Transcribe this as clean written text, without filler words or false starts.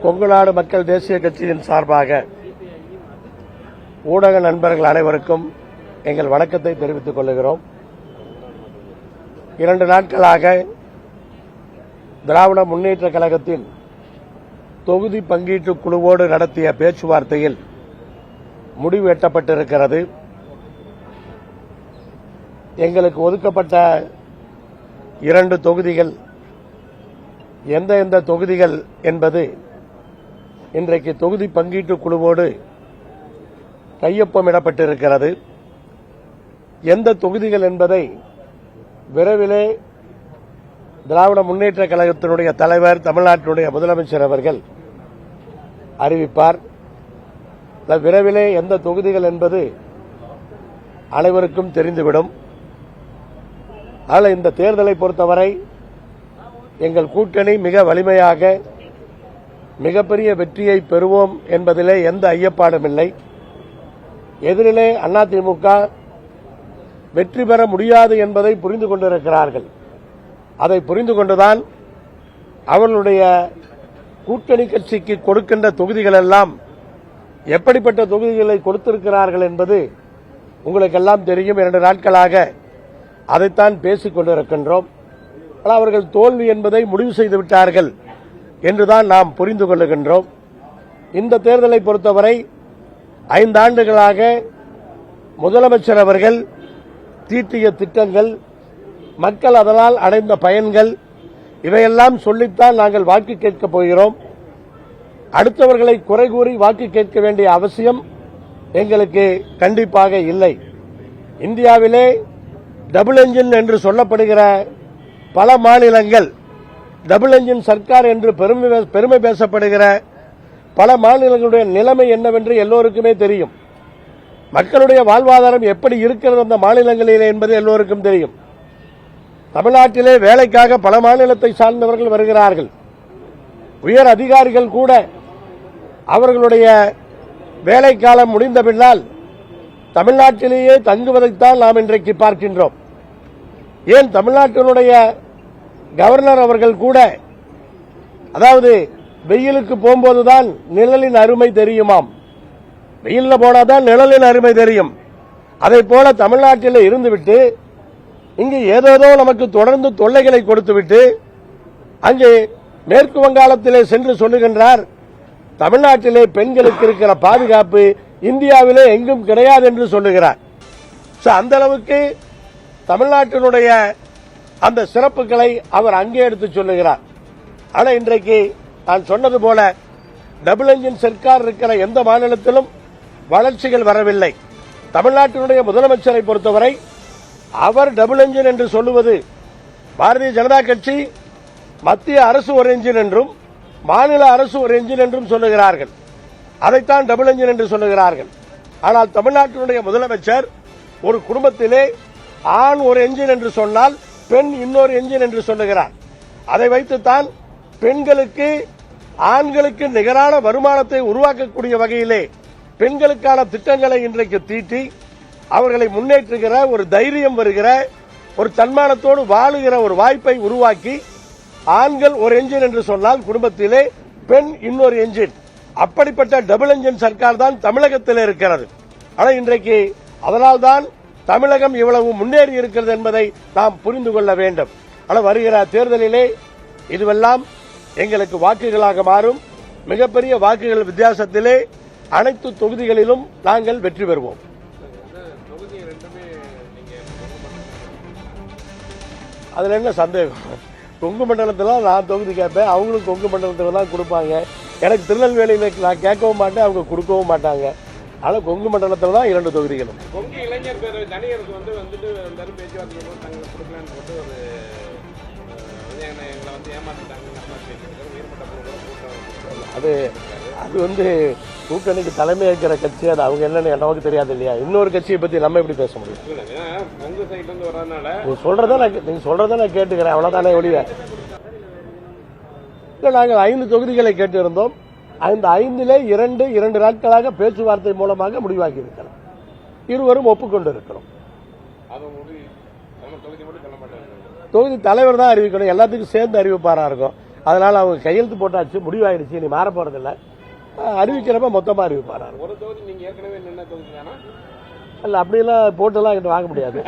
கொங்குநாடு மக்கள் தேசிய கட்சியின் சார்பாக ஊடக நண்பர்கள் அனைவருக்கும் எங்கள் வணக்கத்தை தெரிவித்துக் கொள்கிறோம். 2 நாட்களாக திராவிட முன்னேற்றக் கழகத்தின் தொகுதி பங்கீட்டு குழுவோடு நடத்திய பேச்சுவார்த்தையில் முடிவு எட்டப்பட்டிருக்கிறது. எங்களுக்கு ஒதுக்கப்பட்ட 2 தொகுதிகள் எந்த தொகுதிகள் என்பது இன்றைக்கு தொகுதி பங்கீட்டு குழுவோடு கையொப்பமிடப்பட்டிருக்கிறது. எந்த தொகுதிகள் என்பதை விரைவிலே திராவிட முன்னேற்றக் கழகத்தினுடைய தலைவர், தமிழ்நாட்டினுடைய முதலமைச்சர் அவர்கள் அறிவிப்பார். விரைவிலே எந்த தொகுதிகள் என்பது அனைவருக்கும் தெரிந்துவிடும். ஆனால் இந்த தேர்தலை பொறுத்தவரை எங்கள் கூட்டணி மிக வலிமையாக மிகப்பெரிய வெற்றியை பெறுவோம் என்பதிலே எந்த ஐயப்பாடும் இல்லை. எதிரிலே அதிமுக வெற்றி பெற முடியாது என்பதை புரிந்து கொண்டிருக்கிறார்கள். அதை புரிந்து கொண்டுதான் அவர்களுடைய கூட்டணி கட்சிக்கு கொடுக்கின்ற தொகுதிகள் எல்லாம் எப்படிப்பட்ட தொகுதிகளை கொடுத்திருக்கிறார்கள் என்பது உங்களுக்கெல்லாம் தெரியும். 2 நாட்களாக அதைத்தான் பேசிக் கொண்டிருக்கின்றோம். ஆனால் அவர்கள் தோல்வி என்பதை முடிவு செய்து விட்டார்கள் என்றுதான் நாம் புரிந்து கொள்ளுகின்றோம். இந்த தேர்தலை பொறுத்தவரை 5 ஆண்டுகளாக முதலமைச்சர் அவர்கள் தீட்டிய திட்டங்கள், மக்கள் அதனால் அடைந்த பயன்கள், இவையெல்லாம் சொல்லித்தான் நாங்கள் வாக்கு கேட்கப் போகிறோம். அடுத்தவர்களை குறை கூறி வாக்கு கேட்க வேண்டிய அவசியம் எங்களுக்கு கண்டிப்பாக இல்லை. இந்தியாவிலே டபுள் என்ஜின் என்று சொல்லப்படுகிற பல மாநிலங்கள், டபுள் என்ஜின் சர்க்கார் என்று பெருமை பேசப்படுகிற பல மாநிலங்களுடைய நிலைமை என்னவென்று எல்லோருக்குமே தெரியும். மக்களுடைய வாழ்வாதாரம் எப்படி இருக்கிறது அந்த மாநிலங்களிலே என்பது எல்லோருக்கும் தெரியும். தமிழ்நாட்டிலே வேலைக்காக பல மாநிலத்தை சார்ந்தவர்கள் வருகிறார்கள். உயர் அதிகாரிகள் கூட அவர்களுடைய வேலைக்காலம் முடிந்த பின்னால் தமிழ்நாட்டிலேயே தங்குவதைத்தான் நாம் இன்றைக்கு பார்க்கின்றோம். ஏன் தமிழ்நாட்டினுடைய கவர்னர் அவர்கள் கூட, அதாவது வெயிலுக்கு போகும்போதுதான் நிழலின் அருமை தெரியுமாம், வெயில்ல போனாதான் நிழலின் அருமை தெரியும். அதை போல தமிழ்நாட்டில் இருந்துவிட்டு இங்கு ஏதேதோ நமக்கு தொடர்ந்து தொல்லைகளை கொடுத்துவிட்டு அங்கே மேற்கு வங்காளத்திலே சென்று சொல்லுகின்றார், தமிழ்நாட்டிலே பெண்களுக்கு இருக்கிற பாதுகாப்பு இந்தியாவிலே எங்கும் கிடையாது என்று சொல்லுகிறார். அந்த அளவுக்கு தமிழ்நாட்டினுடைய அந்த சிறப்புகளை அவர் அங்கே எடுத்து சொல்லுகிறார். ஆனால் இன்றைக்கு நான் சொன்னது போல டபுள் என்ஜின் சர்க்கார் இருக்கிற எந்த மாநிலத்திலும் வளர்ச்சிகள் வரவில்லை. தமிழ்நாட்டினுடைய முதலமைச்சரை பொறுத்தவரை அவர் டபுள் என்ஜின் என்று சொல்லுவது, பாரதிய ஜனதா கட்சி மத்திய அரசு ஒரு என்ஜின் என்றும் மாநில அரசு ஒரு என்ஜின் என்றும் சொல்லுகிறார்கள். அதைத்தான் டபுள் என்ஜின் என்று சொல்லுகிறார்கள். ஆனால் தமிழ்நாட்டினுடைய முதலமைச்சர் ஒரு குடும்பத்திலே ஆண் ஒரு என்ஜின் என்று சொன்னால் பெண் இன்னொரு என்ஜின் என்று சொல்லுகிறார். அதை வைத்துத்தான் பெண்களுக்கு ஆண்களுக்கு நிகரான வருமானத்தை உருவாக்கக்கூடிய வகையிலே பெண்களுக்கான திட்டங்களை இன்றைக்கு தீட்டி அவர்களை முன்னேற்றுகிற ஒரு தைரியம் வருகிற ஒரு தன்மானத்தோடு வாழுகிற ஒரு வாய்ப்பை உருவாக்கி, ஆண்கள் ஒரு என்ஜின் என்று சொன்னால் குடும்பத்திலே பெண் இன்னொரு என்ஜின், அப்படிப்பட்ட டபுள் என்ஜின் சர்க்கார் தான் தமிழகத்தில் இருக்கிறது. ஆனால் இன்றைக்கு அதனால்தான் தமிழகம் இவ்வளவு முன்னேறி இருக்கிறது என்பதை நாம் புரிந்து கொள்ள வேண்டும். ஆனால் வருகிற தேர்தலிலே இதுவெல்லாம் எங்களுக்கு வாக்குகளாக மாறும். மிகப்பெரிய வாக்குகள் வித்தியாசத்திலே அனைத்து தொகுதிகளிலும் நாங்கள் வெற்றி பெறுவோம். அதுல என்ன சந்தேகம்? கொங்கு மண்டலத்தில் நான் தொகுதி கேட்பேன், அவங்களும் கொங்கு மண்டலத்தில் தான் கொடுப்பாங்க. எனக்கு திருநெல்வேலியில் நான் கேட்கவும் மாட்டேன், அவங்க கொடுக்கவும் மாட்டாங்க. ஆனால் கொங்கு மண்டலத்தில் தான் 2 தொகுதிகளும். கொங்கு இளைஞர் பேரவை தனியருக்கு வந்துட்டு பேச்சுவார்த்தை கொடுக்கலான்னு போட்டு ஒரு எங்களை ஏமாற்றிட்டாங்க. அது கூட்டணிக்கு தலைமை ஏற்கிற கட்சி, அது அவங்க என்னன்னு நமக்கு தெரியாது இல்லையா? இன்னொரு கட்சியை பத்தி நம்ம எப்படி பேச முடியும்? நீங்க சொல்றத நான் கேட்டுக்கிறேன், அவ்வளவுதானே ஒழிய. நாங்கள் 5 தொகுதிகளை கேட்டிருந்தோம். அந்த 5லே 2 நாட்களாக பேச்சுவார்த்தை மூலமாக முடிவாக்கி இருக்கிறோம். இருவரும் ஒப்புக்கொண்டிருக்கிறோம். தொகுதி தலைவர் தான் அறிவிக்கணும், எல்லாத்துக்கும் சேர்ந்து அறிவிப்பாரா இருக்கும். அதனால அவங்க கையெழுத்து போட்டாச்சு, முடிவாயிருச்சு, இனி மாற போறதில்ல. அறிவிக்கிறப்ப மொத்தமா அறிவிப்பார். ஒரு தொகுதி நீங்க ஏற்கனவே நின்ன தொகுதி தானா? இல்ல அப்படியெல்லாம் போட்டெல்லாம் என்கிட்ட வாங்க முடியாது.